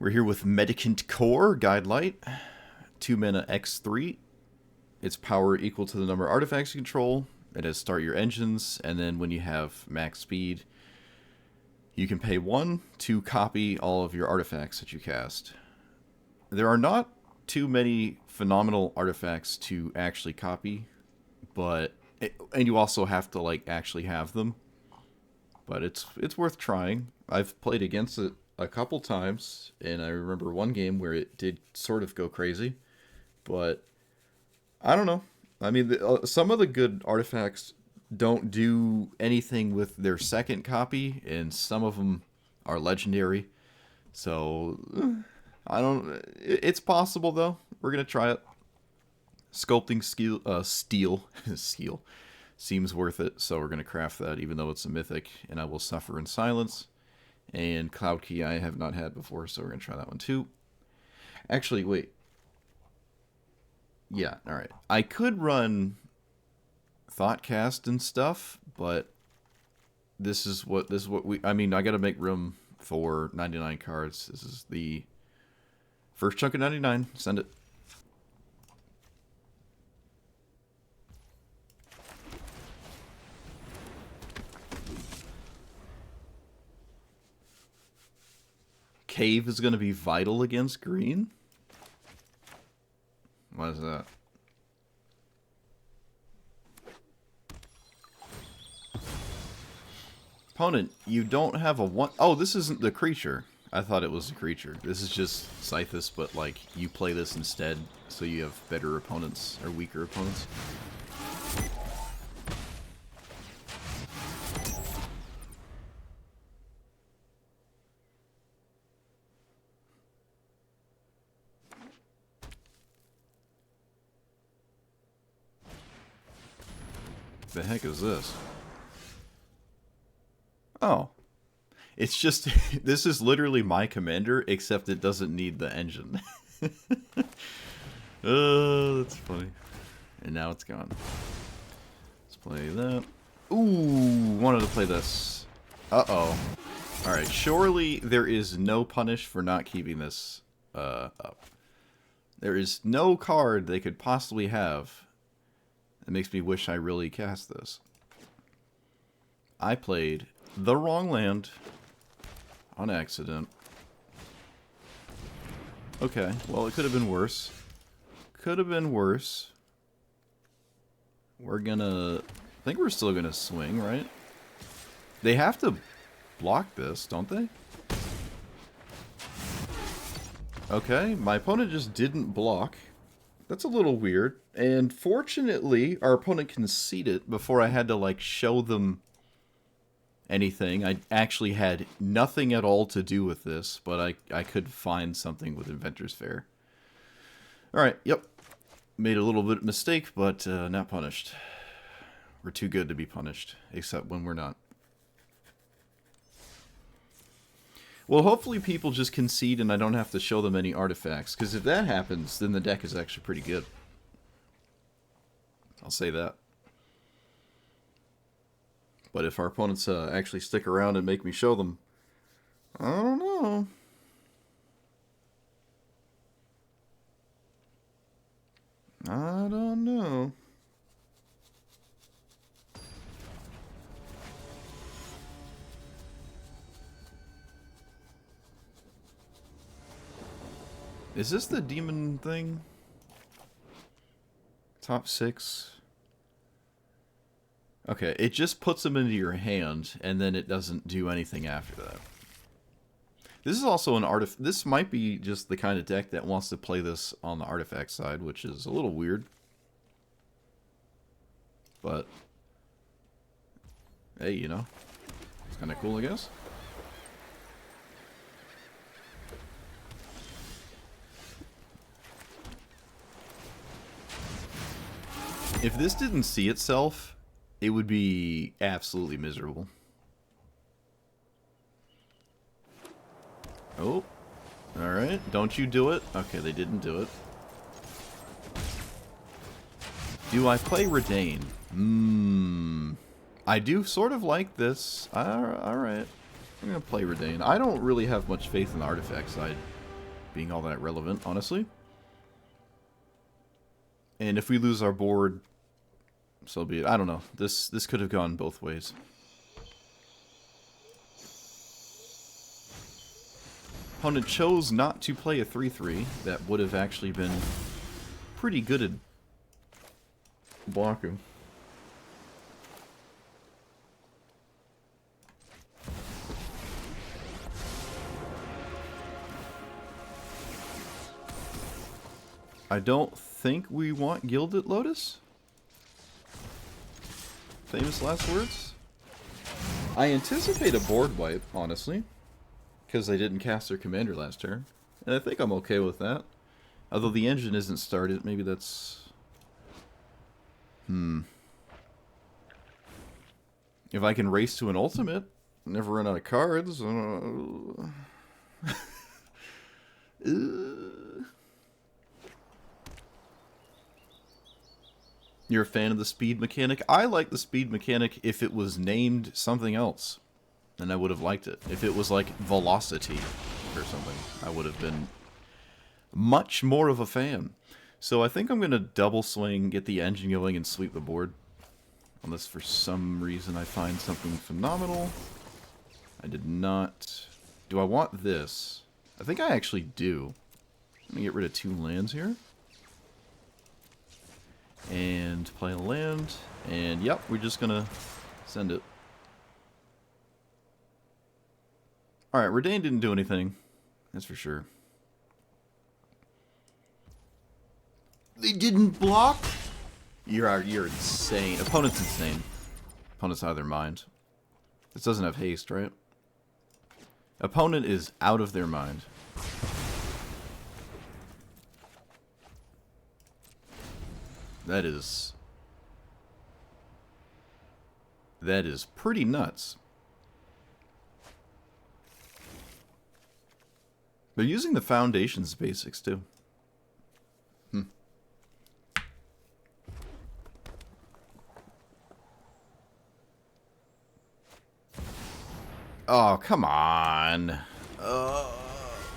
We're here with Mendicant Core, Guidelight, 2 mana X3. Its power equal to the number of artifacts you control. It has start your engines, and then when you have max speed, you can pay 1 to copy all of your artifacts that you cast. There are not too many phenomenal artifacts to actually copy, and you also have to like actually have them. But it's worth trying. I've played against it a couple times, and I remember one game where it did sort of go crazy. But I don't know. I mean, some of the good artifacts don't do anything with their second copy, and some of them are legendary. So I don't. It's possible though. We're gonna try it. Sculpting steel seems worth it, so we're gonna craft that, even though it's a mythic, and I will suffer in silence. And Cloud Key I have not had before, so we're gonna try that one too. Actually, wait. Yeah, all right. I could run Thoughtcast and stuff, but this is what we. I mean, I got to make room for 99 cards. This is the first chunk of 99. Send it. Cave is going to be vital against green. What is that? Opponent, you don't have a one. Oh, this isn't the creature. I thought it was a creature. This is just Scythus, but like you play this instead, so you have better opponents or weaker opponents. The heck is this? Oh. It's just, this is literally my commander, except it doesn't need the engine. Oh, that's funny. And now it's gone. Let's play that. Ooh, wanted to play this. Uh-oh. Alright, surely there is no punish for not keeping this up. There is no card they could possibly have. It makes me wish I really cast this. I played the wrong land on accident. Okay, well, it could have been worse. Could have been worse. We're gonna... I think we're still gonna swing, right? They have to block this, don't they? Okay, my opponent just didn't block. That's a little weird. And fortunately, our opponent conceded before I had to, like, show them anything. I actually had nothing at all to do with this, but I could find something with Inventor's Fair. Alright, yep. Made a little bit of mistake, but not punished. We're too good to be punished, except when we're not. Well, hopefully people just concede and I don't have to show them any artifacts, because if that happens, then the deck is actually pretty good. I'll say that. But if our opponents actually stick around and make me show them, I don't know. I don't know. Is this the demon thing? Top 6. Okay, it just puts them into your hand, and then it doesn't do anything after that. This is also an this might be just the kind of deck that wants to play this on the artifact side, which is a little weird. But, hey, you know, it's kind of cool, I guess. If this didn't see itself, it would be absolutely miserable. Oh. Alright. Don't you do it. Okay, they didn't do it. Do I play Redain? I do sort of like this. Alright. I'm going to play Redain. I don't really have much faith in the artifact side. being all that relevant, honestly. And if we lose our board, so be it. I don't know. This could have gone both ways. Opponent chose not to play a 3-3. That would have actually been pretty good at blocking. I don't think we want Gilded Lotus. Famous last words. I anticipate a board wipe, honestly, because they didn't cast their commander last turn. And I think I'm okay with that. Although the engine isn't started, maybe that's... If I can race to an ultimate, never run out of cards... You're a fan of the speed mechanic? I like the speed mechanic if it was named something else. And I would have liked it. If it was like velocity or something, I would have been much more of a fan. So I think I'm going to double swing, get the engine going, and sweep the board. Unless for some reason I find something phenomenal. I did not... Do I want this? I think I actually do. Let me get rid of 2 lands here. And play a land. And yep, we're just going to send it. Alright, Redain didn't do anything. That's for sure. They didn't block? You're insane. Opponent's insane. Opponent's out of their mind. This doesn't have haste, right? Opponent is out of their mind. That is pretty nuts. They're using the Foundation's basics, too. Oh, come on.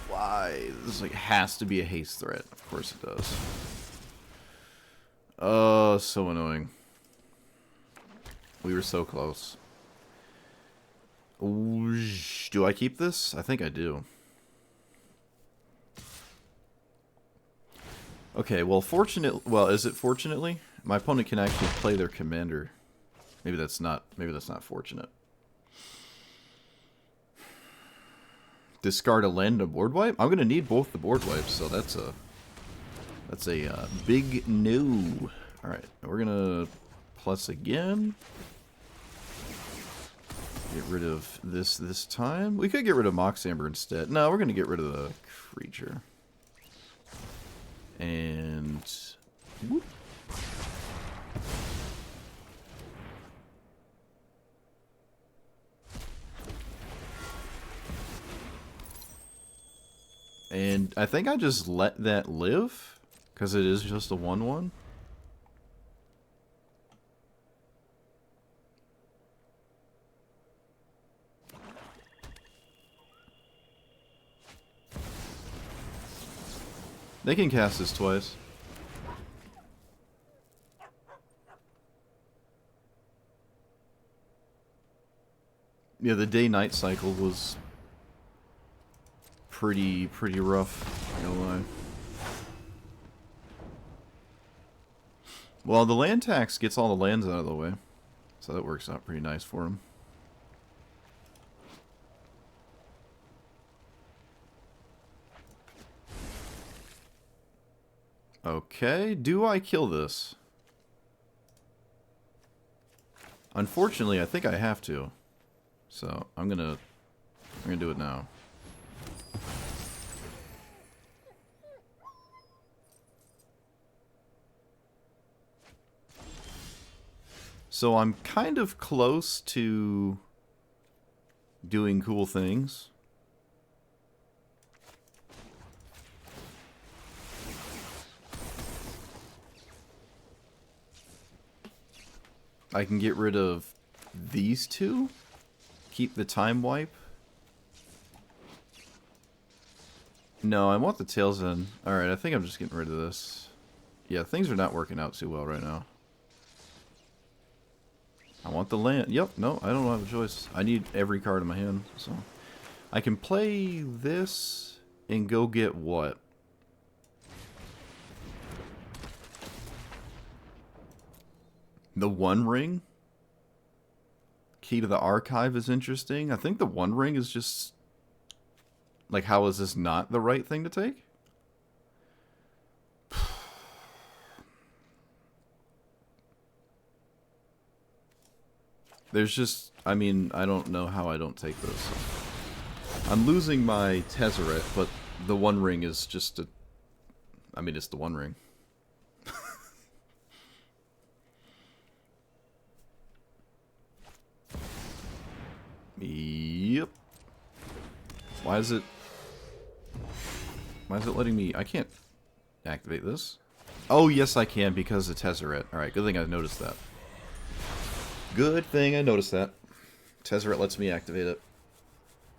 Why? This like has to be a haste threat. Of course it does. Oh, so annoying. We were so close. Do I keep this? I think I do. Okay, well, is it fortunately? My opponent can actually play their commander. Maybe that's not fortunate. Discard a land and a board wipe? I'm gonna need both the board wipes, so that's a big no. Alright, we're gonna plus again. Get rid of this time. We could get rid of Mox Amber instead. No, we're gonna get rid of the creature. And whoop. And I think I just let that live, because it is just a 1/1. They can cast this twice. Yeah, the day-night cycle was pretty rough, no lie. Well, the land tax gets all the lands out of the way, so that works out pretty nice for him. Okay, do I kill this? Unfortunately, I think I have to. So, I'm gonna do it now. So I'm kind of close to doing cool things. I can get rid of these two. Keep the time wipe. No, I want the tails in. Alright, I think I'm just getting rid of this. Yeah, things are not working out too well right now. I want the land. Yep, no, I don't have a choice. I need every card in my hand, so... I can play this and go get what? The One Ring? Key to the Archive is interesting. I think the One Ring is just... Like, how is this not the right thing to take? There's just... I mean, I don't know how I don't take this. I'm losing my Tezzeret, but the One Ring is just a... I mean, it's the One Ring. Yep. Why is it letting me... I can't activate this. Oh, yes, I can because of Tezzeret. Alright, good thing I noticed that. Good thing I noticed that. Tezzeret lets me activate it.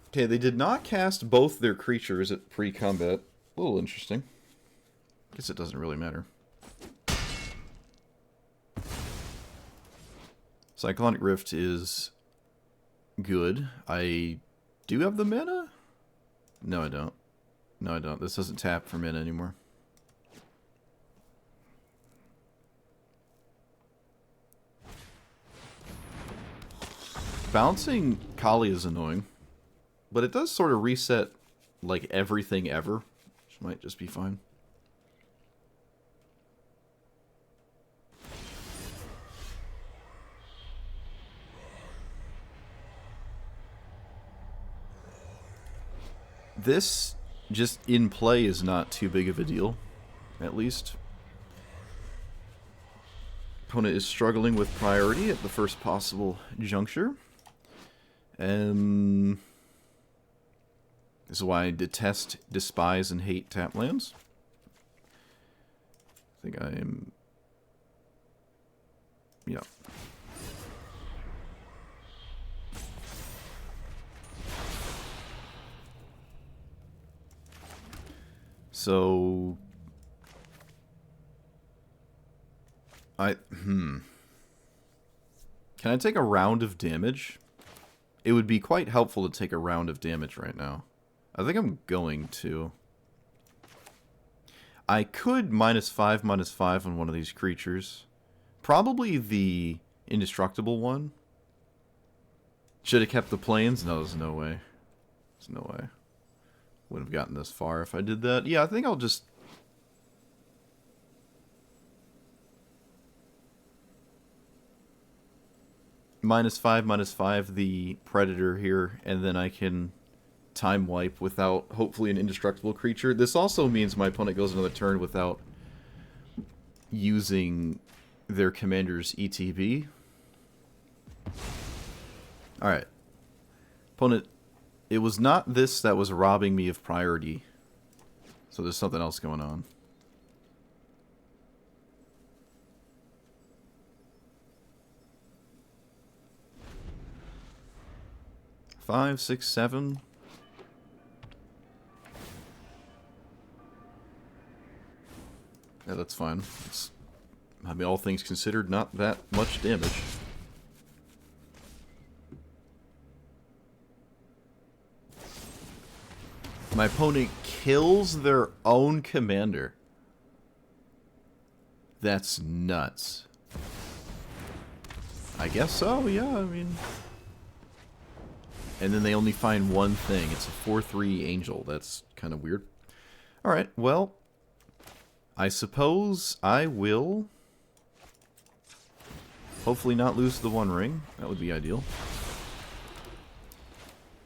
Okay, they did not cast both their creatures at pre-combat. A little interesting. Guess it doesn't really matter. Cyclonic Rift is good. I do have the mana? No, I don't. No, I don't. This doesn't tap for mana anymore. Bouncing Kaalia is annoying. But it does sort of reset, like, everything ever. Which might just be fine. This, just in play, is not too big of a deal. At least. Opponent is struggling with priority at the first possible juncture. This is why I detest, despise, and hate tap lands. I think I am... Yeah. So... Can I take a round of damage? It would be quite helpful to take a round of damage right now. I think I'm going to. I could -5/-5 on one of these creatures. Probably the indestructible one. Should have kept the planes? No, there's no way. There's no way. Wouldn't have gotten this far if I did that. Yeah, I think I'll just... -5/-5 the Predator here, and then I can time wipe without, hopefully, an indestructible creature. This also means my opponent goes another turn without using their commander's ETB. Alright. Opponent, it was not this that was robbing me of priority. So there's something else going on. Five, 6, 7. Yeah, that's fine. It's, I mean, all things considered, not that much damage. My opponent kills their own commander. That's nuts. I guess so, yeah, I mean... And then they only find one thing. It's a 4/3 angel. That's kind of weird. Alright, well... I suppose I will... hopefully not lose the One Ring. That would be ideal.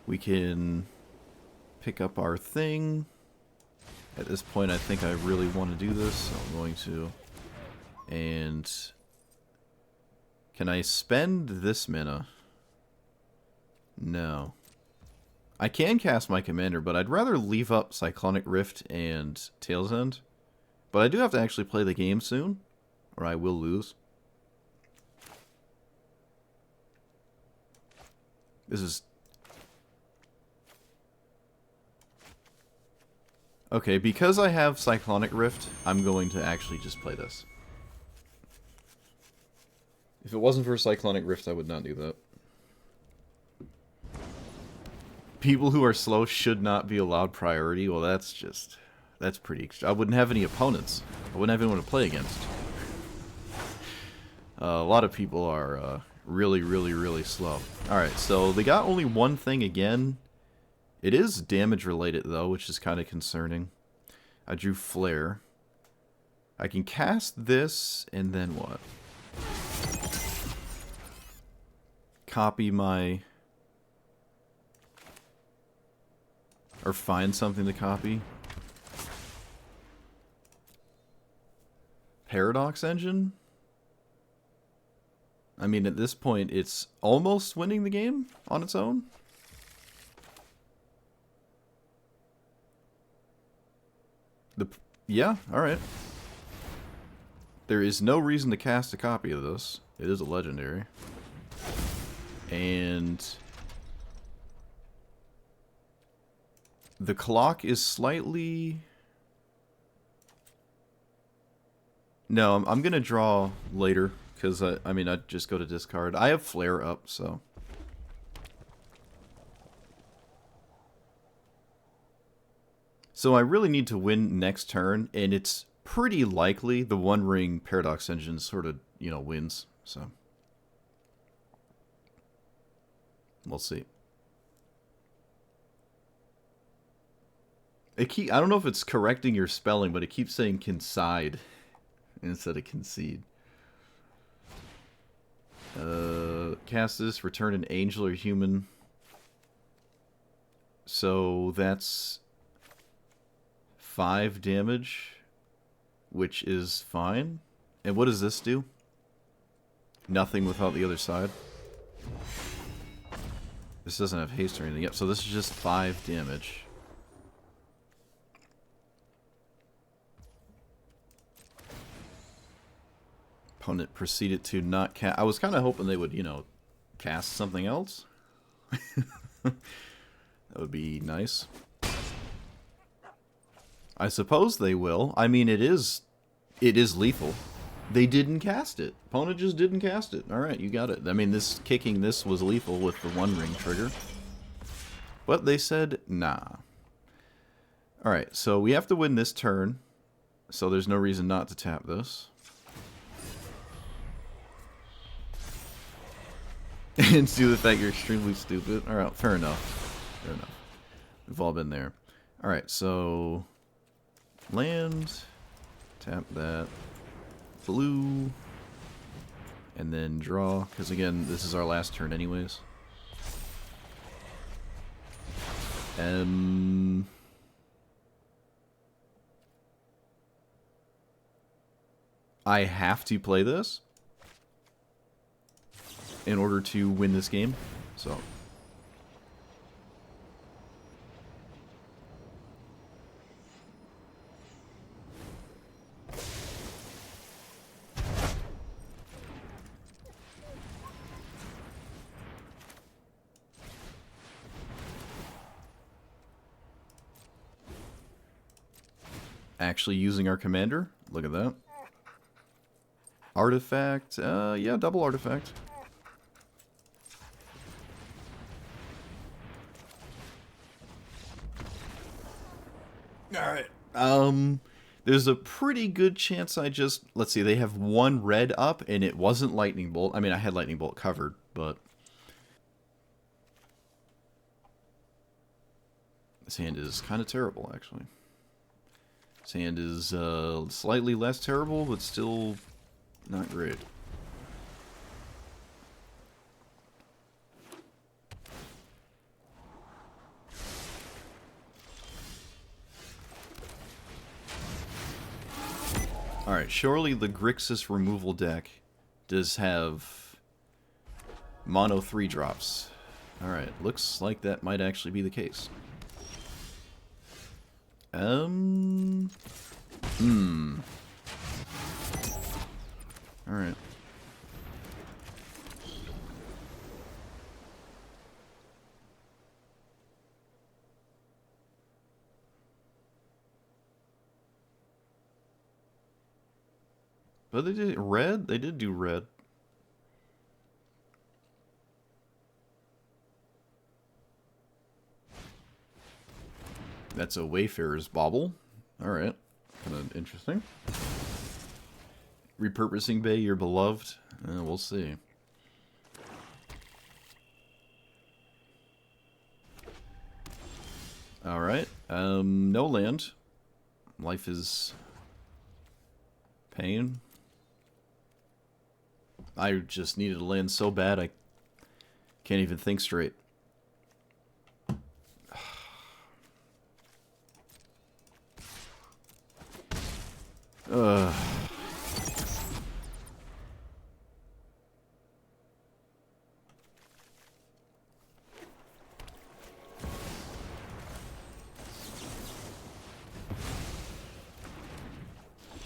We can... pick up our thing. At this point, I think I really want to do this, so I'm going to. And... can I spend this mana? No. I can cast my commander, but I'd rather leave up Cyclonic Rift and Tail's End. But I do have to actually play the game soon, or I will lose. This is... Okay, because I have Cyclonic Rift, I'm going to actually just play this. If it wasn't for Cyclonic Rift, I would not do that. People who are slow should not be allowed priority. Well, that's pretty extreme. I wouldn't have any opponents. I wouldn't have anyone to play against. A lot of people are really, really, really slow. Alright, so they got only one thing again. It is damage related, though, which is kind of concerning. I drew Flare. I can cast this, and then what? Copy my... Or find something to copy. Paradox Engine? I mean, at this point, it's almost winning the game on its own. Yeah, alright. There is no reason to cast a copy of this. It is a legendary. And... the clock is slightly... No, I'm going to draw later, because, I mean, I'd just go to discard. I have Flare up, so... So I really need to win next turn, and it's pretty likely the One Ring Paradox Engine sort of, you know, wins, so... We'll see. I don't know if it's correcting your spelling, but it keeps saying concide instead of concede. Cast this, return an angel or human. So that's 5 damage, which is fine. And what does this do? Nothing without the other side. This doesn't have haste or anything. Yep, so this is just 5 damage. Opponent proceeded to not cast. I was kind of hoping they would, you know, cast something else. That would be nice. I suppose they will. I mean, it is lethal. They didn't cast it. Opponent just didn't cast it. Alright, you got it. I mean, kicking this was lethal with the One Ring trigger. But they said, nah. Alright, so we have to win this turn. So there's no reason not to tap this. And see the fact you're extremely stupid. Alright, fair enough. Fair enough. We've all been there. Alright, so... land. Tap that. Blue. And then draw. Because again, this is our last turn anyways. I have to play this in order to win this game, so... Actually using our commander. Look at that. Artifact. Yeah, double artifact. Alright. There's a pretty good chance I just... Let's see, they have 1 red up, and it wasn't Lightning Bolt. I mean, I had Lightning Bolt covered, but... This hand is kind of terrible, actually. This hand is slightly less terrible, but still not great. Alright, surely the Grixis removal deck does have mono 3 drops. Alright, looks like that might actually be the case. Alright. But they did red? They did do red. That's a Wayfarer's Bauble. Alright. Kind of interesting. Repurposing Bay, your beloved? We'll see. Alright. No land. Life is pain. I just needed a land so bad I can't even think straight.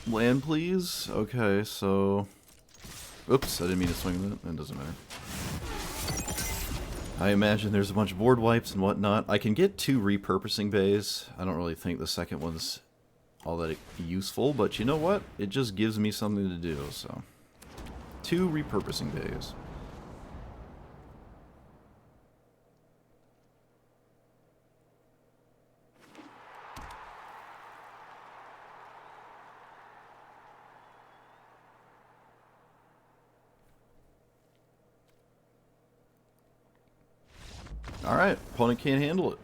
Land, please? Okay, so... Oops, I didn't mean to swing that. That doesn't matter. I imagine there's a bunch of board wipes and whatnot. I can get 2 repurposing bays. I don't really think the second one's all that useful, but you know what? It just gives me something to do, so... 2 repurposing bays. Alright, opponent can't handle it.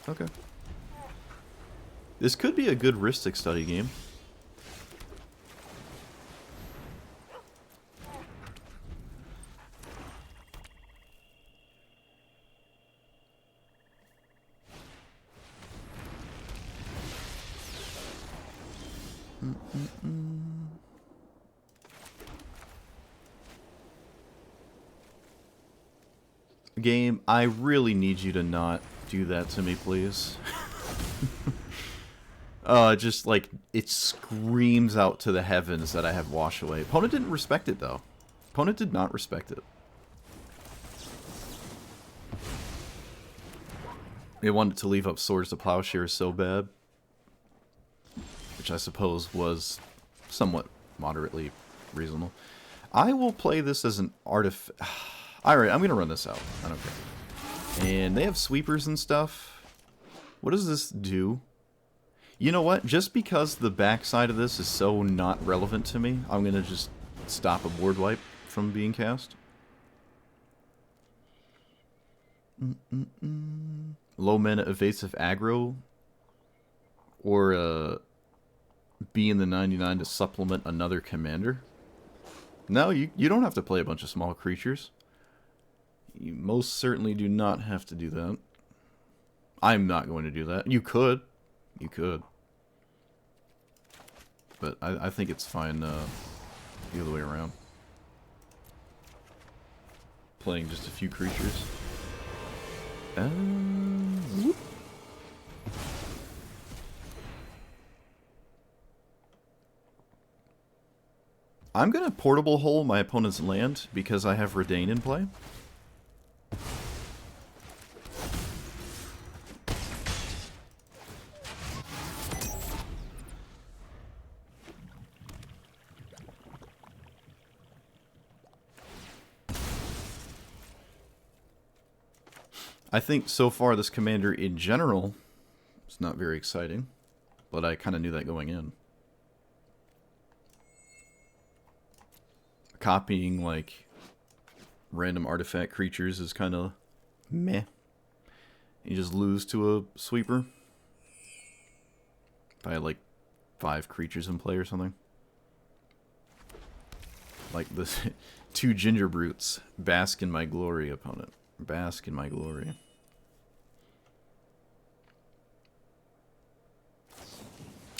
Okay. This could be a good Ristic study game. Game, I really need you to not do that to me, please. Just like, it screams out to the heavens that I have Wash Away. Opponent didn't respect it, though. Opponent did not respect it. They wanted to leave up Swords to Plowshares so bad. Which I suppose was somewhat moderately reasonable. I will play this as an artifact. Alright, I'm going to run this out. I don't care. And they have sweepers and stuff. What does this do? You know what? Just because the backside of this is so not relevant to me, I'm going to just stop a board wipe from being cast. Low mana evasive aggro. Or be in the 99 to supplement another commander. No, you don't have to play a bunch of small creatures. You most certainly do not have to do that. I'm not going to do that. You could. You could. But I think it's fine the other way around. Playing just a few creatures. Whoop. I'm going to portable hole my opponent's land because I have Redain in play. I think so far this commander in general is not very exciting, but I kind of knew that going in. Copying like random artifact creatures is kind of meh. You just lose to a sweeper by like 5 creatures in play or something. Like this 2 ginger brutes. Bask in my glory, opponent. Bask in my glory.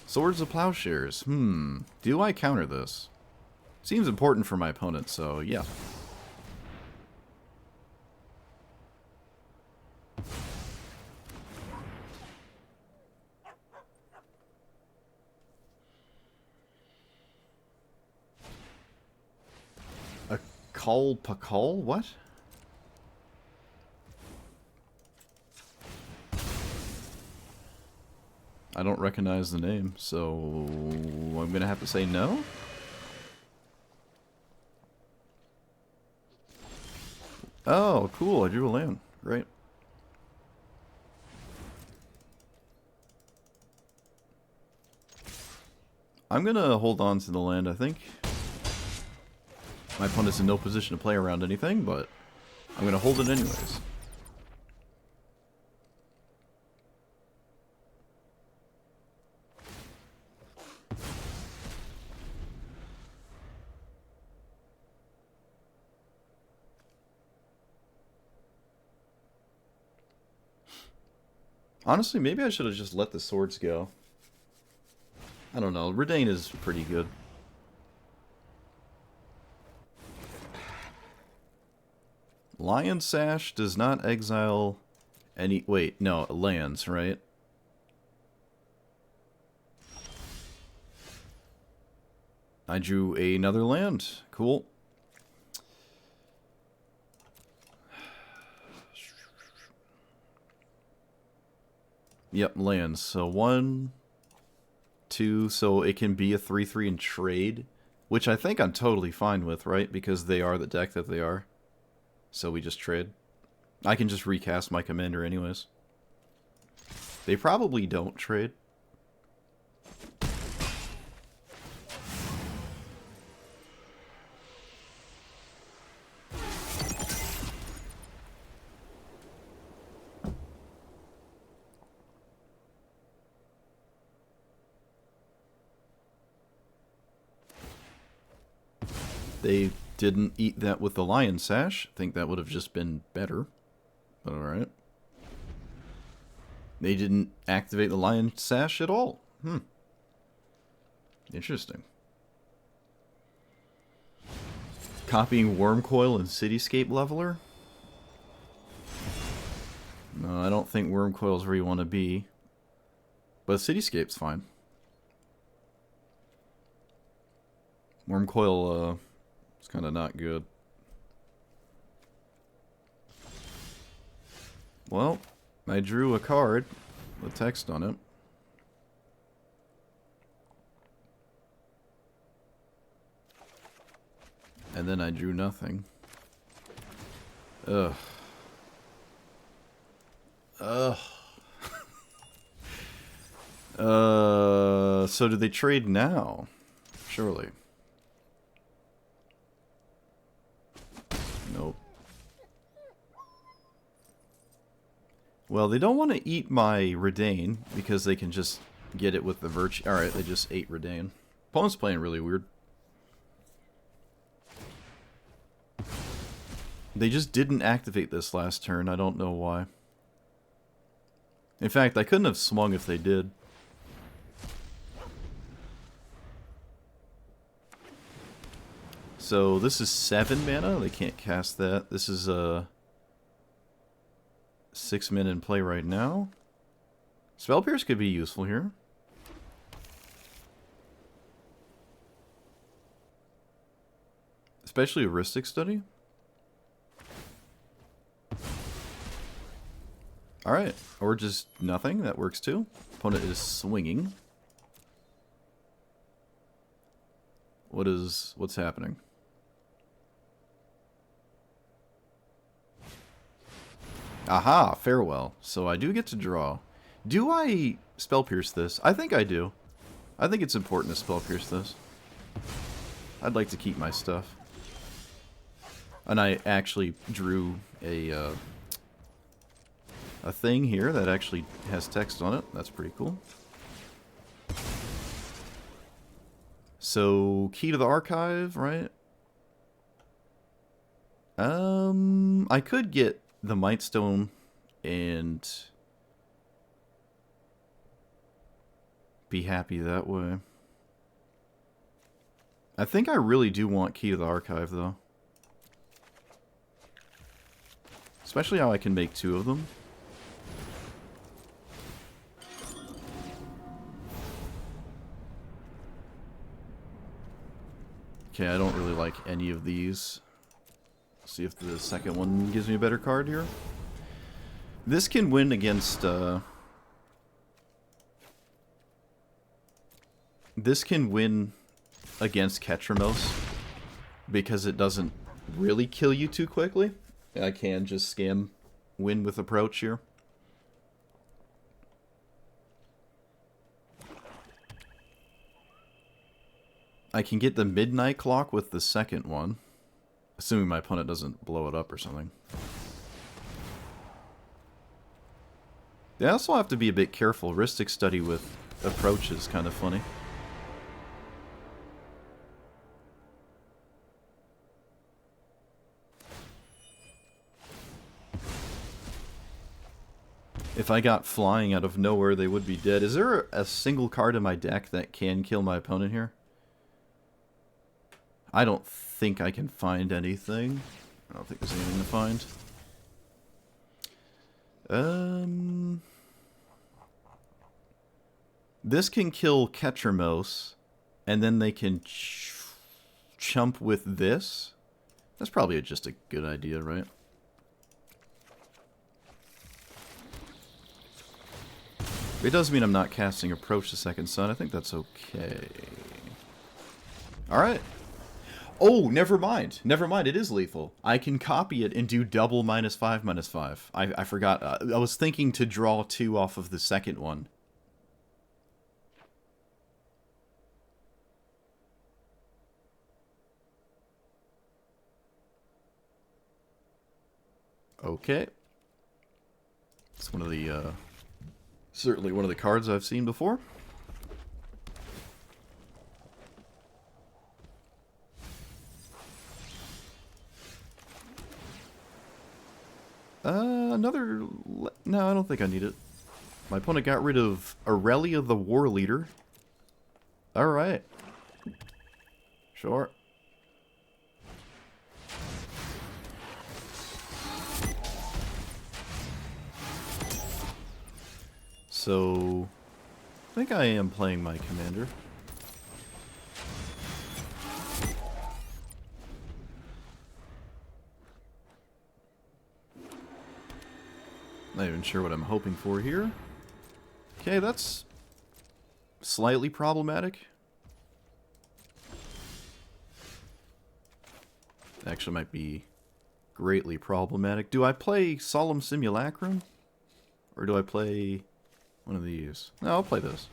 Swords of Plowshares. Do I counter this? Seems important for my opponent, so yeah. A Call Pakal? What? I don't recognize the name, so I'm gonna have to say no? Oh, cool, I drew a land. Great. I'm gonna hold on to the land, I think. My opponent's in no position to play around anything, but I'm gonna hold it anyways. Honestly, maybe I should have just let the swords go. I don't know. Redain is pretty good. Lion Sash does not exile any... Wait, no, lands, right? I drew another land. Cool. Yep, lands. So 1, 2, so it can be a 3/3 and trade, which I think I'm totally fine with, right? Because they are the deck that they are. So we just trade. I can just recast my commander anyways. They probably don't trade. They didn't eat that with the Lion Sash. I think that would have just been better. But alright. They didn't activate the Lion Sash at all. Interesting. Copying Wormcoil and Cityscape Leveler? No, I don't think Wormcoil's where you want to be. But Cityscape's fine. Wormcoil, it's kind of not good. Well, I drew a card with text on it. And then I drew nothing. Ugh. Ugh. So do they trade now? Surely. Nope. Well, they don't want to eat my Redain because they can just get it with the Virtue. Alright, they just ate Redain. Opponent's playing really weird. They just didn't activate this last turn. I don't know why. In fact, I couldn't have swung if they did. So this is 7 mana. They can't cast that. This is 6 mana in play right now. Spell Pierce could be useful here. Especially Heuristic Study. Alright, or just nothing. That works too. Opponent is swinging. What's happening? Aha, farewell. So I do get to draw. Do I Spell Pierce this? I think I do. I think it's important to Spell Pierce this. I'd like to keep my stuff. And I actually drew a thing here that actually has text on it. That's pretty cool. So, key to the archive, right? I could get the Mightstone and be happy that way. I think I really do want key to the archive, though. Especially how I can make 2 of them. Okay, I don't really like any of these. See if the second one gives me a better card here. This can win against, this can win against Ketramose because it doesn't really kill you too quickly. I can just scam win with approach here. I can get the midnight clock with the second one, assuming my opponent doesn't blow it up or something. They also have to be a bit careful. Ristic study with approach is kind of funny. If I got flying out of nowhere, they would be dead. Is there a single card in my deck that can kill my opponent here? I don't think I can find anything. I don't think there's anything to find. This can kill Ketramose, and then they can chump with this. That's probably just a good idea, right? It does mean I'm not casting Approach the Second Sun. I think that's okay. Alright. Oh, never mind. Never mind, it is lethal. I can copy it and do double -5/-5. I forgot. I was thinking to draw 2 off of the second one. Okay. It's one of the, certainly one of the cards I've seen before. Another... No, I don't think I need it. My opponent got rid of Aurelia the War Leader. Alright. Sure. So... I think I am playing my commander. Not even sure what I'm hoping for here. Okay, that's slightly problematic. Actually might be greatly problematic. Do I play Solemn Simulacrum? Or do I play one of these? No, I'll play this.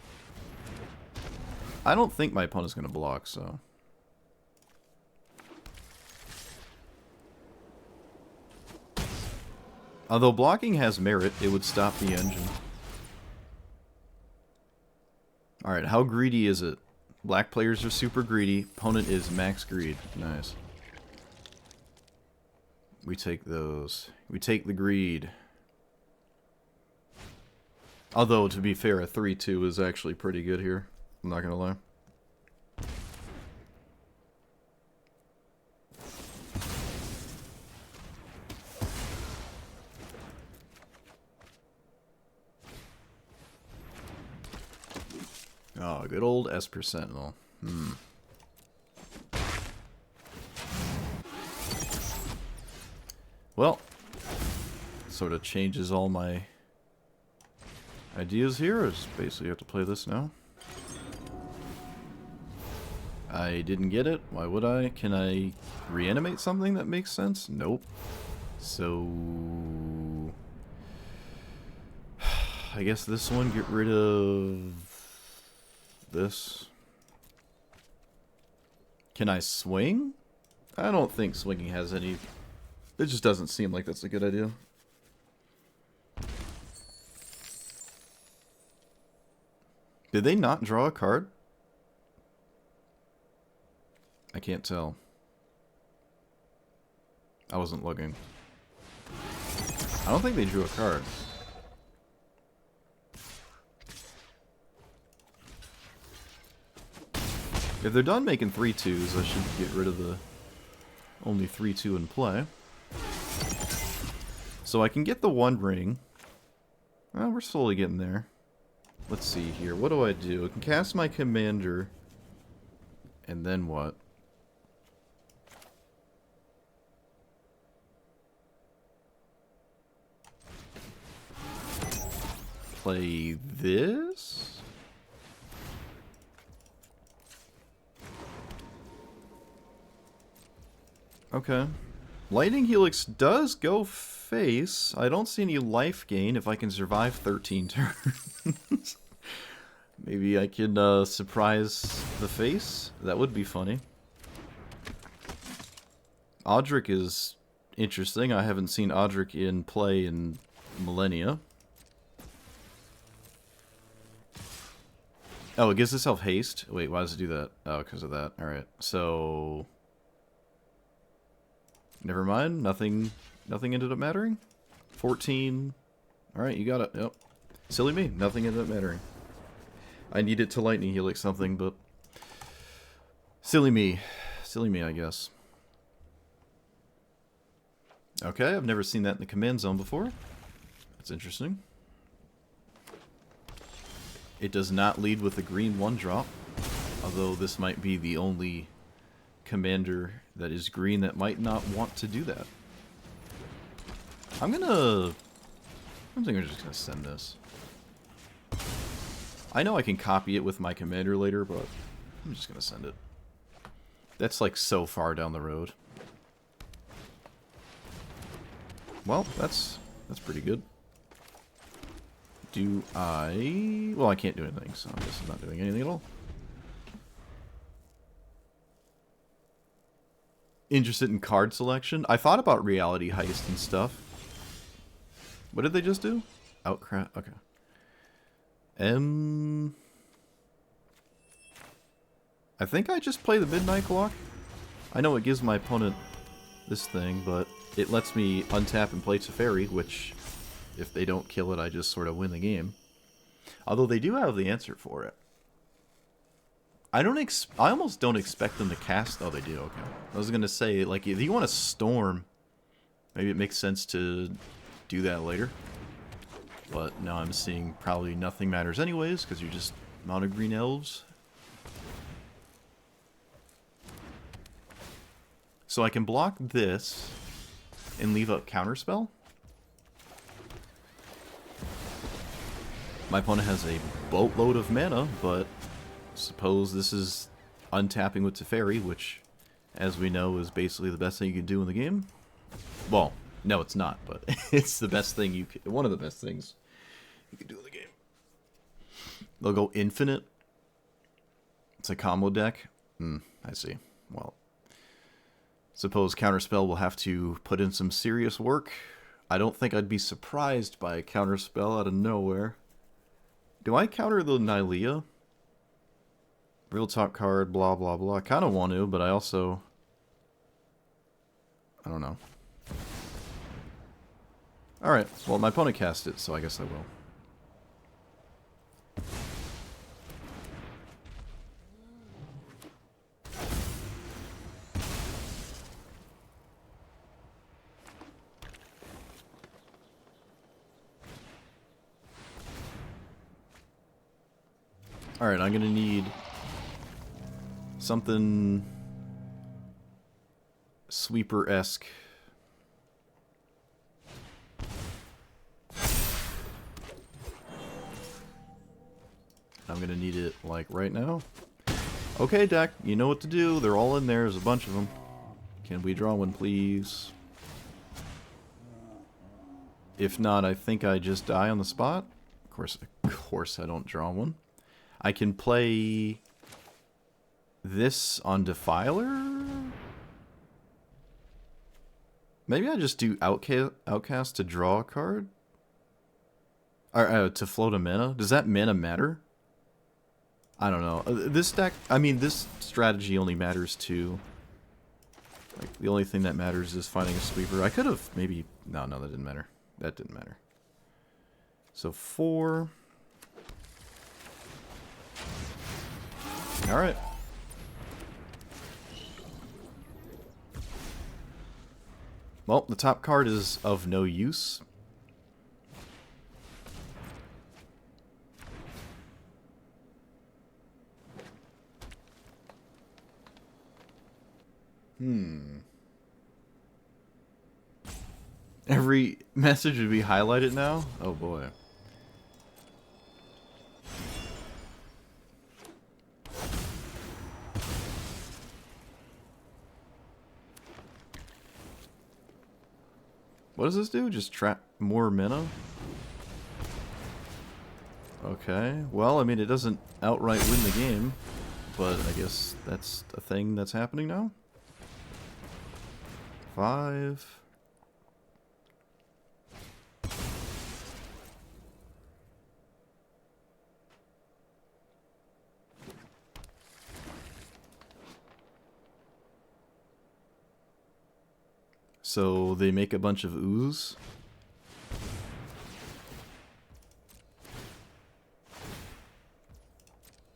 I don't think my opponent's going to block, so... Although blocking has merit, it would stop the engine. Alright, how greedy is it? Black players are super greedy. Opponent is max greed. Nice. We take those. We take the greed. Although, to be fair, a 3-2 is actually pretty good here. I'm not gonna lie. Oh, good old Esper Sentinel. Well, sort of changes all my ideas here. I just basically have to play this now. I didn't get it. Why would I? Can I reanimate something that makes sense? Nope. So... I guess this one, get rid of... this. Can I swing? I don't think swinging has any... It just doesn't seem like that's a good idea. Did they not draw a card? I can't tell. I wasn't looking. I don't think they drew a card. If they're done making 3-2s, I should get rid of the only 3-2 in play. So I can get the One Ring. Well, we're slowly getting there. Let's see here. What do? I can cast my commander. And then what? play this. Okay. Lightning Helix does go face. I don't see any life gain if I can survive 13 turns. Maybe I can surprise the face. That would be funny. Audric is interesting. I haven't seen Audric in play in millennia. Oh, it gives itself haste? Wait, why does it do that? Oh, because of that. Alright, so... Never mind. Nothing ended up mattering? 14. Alright, you got it. Yep. Silly me. Nothing ended up mattering. I needed to Lightning Helix something, but... Silly me. Silly me, I guess. Okay, I've never seen that in the command zone before. That's interesting. It does not lead with a green 1-drop, although this might be the only commander that is green that might not want to do that. I think I'm just gonna send this. I know I can copy it with my commander later, but I'm just gonna send it. That's like so far down the road. Well, that's pretty good. Do I... Well, I can't do anything, so I guess I'm not doing anything at all. Interested in card selection? I thought about Reality Heist and stuff. What did they just do? Outcry... Okay. I think I just play the Midnight Clock. I know it gives my opponent this thing, but it lets me untap and play Teferi, which... If they don't kill it, I just sort of win the game. Although they do have the answer for it. I almost don't expect them to cast... Oh, they do, okay. I was going to say, like, if you want to storm, maybe it makes sense to do that later. But now I'm seeing probably nothing matters anyways, because you're just mono green elves. So I can block this and leave up Counterspell. My opponent has a boatload of mana, but suppose this is untapping with Teferi, which, as we know, is basically the best thing you can do in the game. Well, no, it's not, but it's the best thing you can, one of the best things you can do in the game. They'll go infinite. It's a combo deck. I see. Well, suppose Counterspell will have to put in some serious work. I don't think I'd be surprised by a Counterspell out of nowhere. Do I counter the Nylea? Real top card, blah, blah, blah. I kind of want to, but I also... I don't know. Alright, well, my opponent cast it, so I guess I will. Alright, I'm gonna need something sweeper-esque. I'm gonna need it, like, right now. Okay, deck, you know what to do. They're all in there. There's a bunch of them. Can we draw one, please? If not, I think I just die on the spot. Of course I don't draw one. I can play this on Defiler? Maybe I just do Outcast to draw a card? Or to float a mana? Does that mana matter? I don't know. This deck, I mean, this strategy only matters to... Like, the only thing that matters is finding a sweeper. I could have maybe... No, that didn't matter. That didn't matter. So 4... Alright. Well, the top card is of no use. Every message would be highlighted now? Oh boy. What does this do? Just trap more mana? Okay. Well, I mean, it doesn't outright win the game, but I guess that's a thing that's happening now. 5. So they make a bunch of ooze.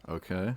Okay.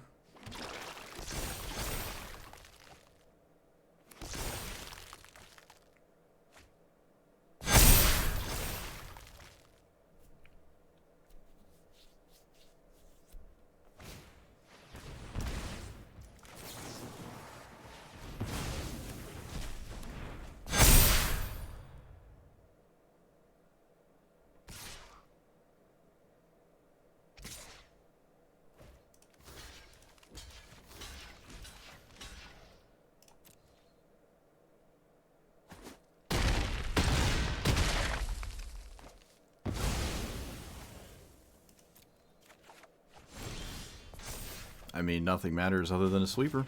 I mean, nothing matters other than a sweeper.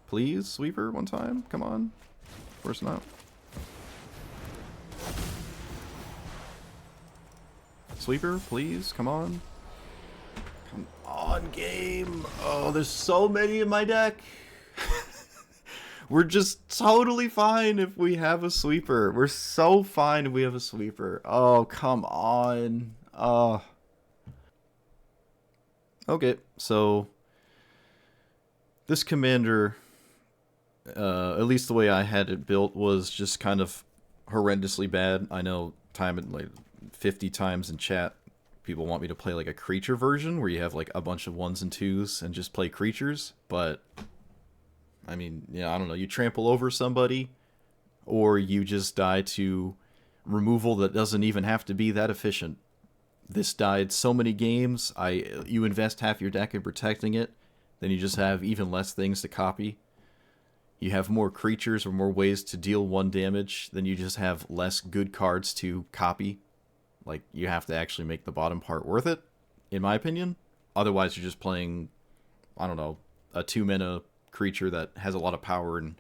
Please, sweeper, one time? Come on. Of course not. Sweeper, please, come on. Come on, game. Oh, there's so many in my deck. We're just totally fine if we have a sweeper. We're so fine if we have a sweeper. Oh, come on. Oh. Okay, so this commander, at least the way I had it built, was just kind of horrendously bad. I know like 50 times in chat, people want me to play like a creature version where you have like a bunch of 1s and 2s and just play creatures, but I mean, yeah, I don't know. You trample over somebody, or you just die to removal that doesn't even have to be that efficient. This died so many games. You invest half your deck in protecting it, then you just have even less things to copy. You have more creatures or more ways to deal 1 damage, then you just have less good cards to copy. Like, you have to actually make the bottom part worth it, in my opinion. Otherwise, you're just playing, I don't know, a 2-mana creature that has a lot of power and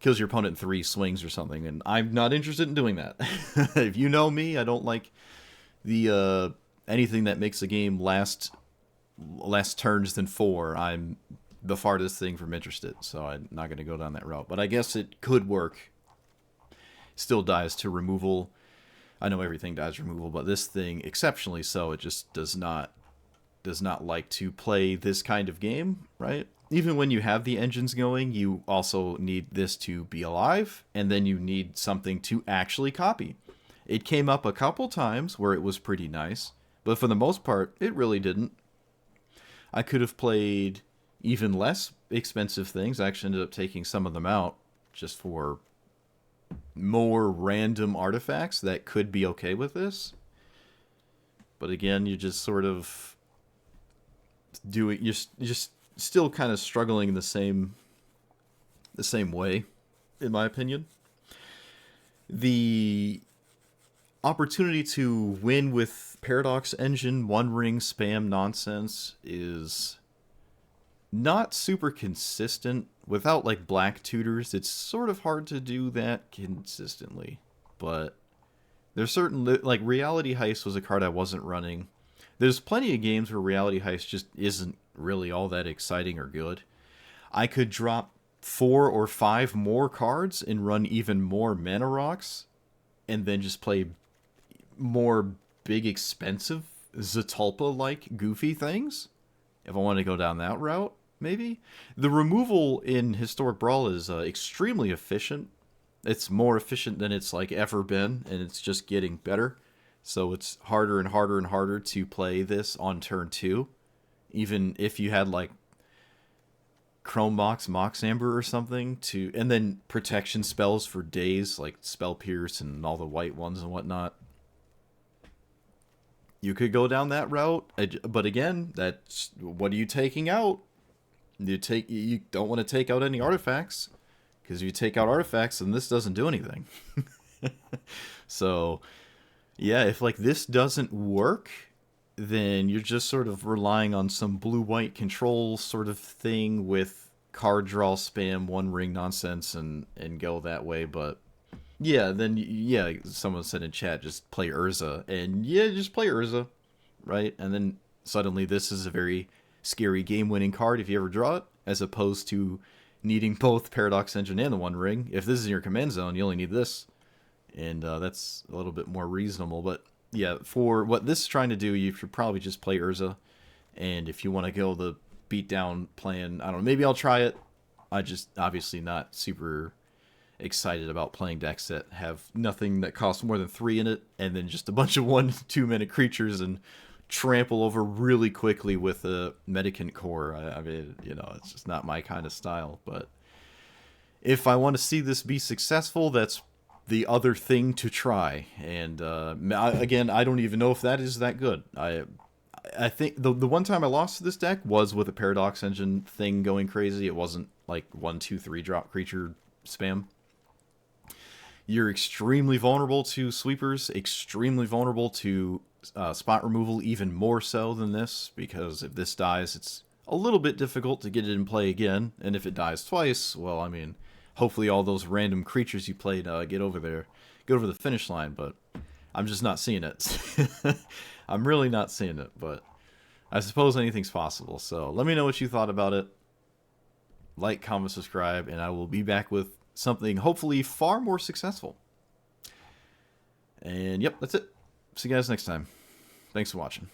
kills your opponent in 3 swings or something, and I'm not interested in doing that. If you know me, I don't like the anything that makes a game last less turns than 4. I'm the farthest thing from interested, so I'm not going to go down that route. But I guess it could work. Still dies to removal. I know everything dies removal, but this thing exceptionally so. It just does not like to play this kind of game, right? Even when you have the engines going, you also need this to be alive, and then you need something to actually copy. It came up a couple times where it was pretty nice, but for the most part, it really didn't. I could have played even less expensive things. I actually ended up taking some of them out just for more random artifacts that could be okay with this. But again, you just sort of you're just still kind of struggling in the same way, in my opinion. The opportunity to win with Paradox Engine, One Ring spam nonsense is not super consistent. Without like black tutors, it's sort of hard to do that consistently. But there's certain, like Reality Heist was a card I wasn't running. There's plenty of games where Reality Heist just isn't really all that exciting or good. I could drop 4 or 5 more cards and run even more mana rocks, and then just play more big, expensive Zatalpa-like goofy things. If I want to go down that route, maybe. The removal in Historic Brawl is extremely efficient. It's more efficient than it's like ever been, and it's just getting better. So it's harder and harder and harder to play this on turn 2. Even if you had like Chrome Mox, Mox Amber or something, and then protection spells for days, like Spell Pierce and all the white ones and whatnot. You could go down that route, but again, that's what are you taking out? You don't want to take out any artifacts, because if you take out artifacts, then this doesn't do anything. So, yeah, if like this doesn't work, then you're just sort of relying on some blue-white control sort of thing with card draw spam, one ring nonsense, and go that way. But yeah, then yeah, someone said in chat, just play Urza, and yeah, just play Urza, right? And then suddenly this is a very scary game-winning card if you ever draw it, as opposed to needing both Paradox Engine and the One Ring. If this is in your command zone, you only need this, and that's a little bit more reasonable. But yeah, for what this is trying to do, you should probably just play Urza. And if you want to go the beatdown plan, I don't know, maybe I'll try it. I just obviously not super excited about playing decks that have nothing that costs more than 3 in it, and then just a bunch of 1-2 minute creatures and trample over really quickly with a Mendicant core. I mean, you know, it's just not my kind of style. But if I want to see this be successful, that's the other thing to try. And again, I don't even know if that is that good. I think the one time I lost to this deck was with a Paradox Engine thing going crazy. It wasn't like 1-2-3 drop creature spam. You're extremely vulnerable to sweepers, extremely vulnerable to spot removal, even more so than this, because if this dies, it's a little bit difficult to get it in play again. And if it dies twice, well, I mean, hopefully all those random creatures you played get over the finish line. But I'm just not seeing it. I'm really not seeing it, but I suppose anything's possible. So let me know what you thought about it. Like, comment, subscribe, and I will be back with something hopefully far more successful. And yep, that's it. See you guys next time. Thanks for watching.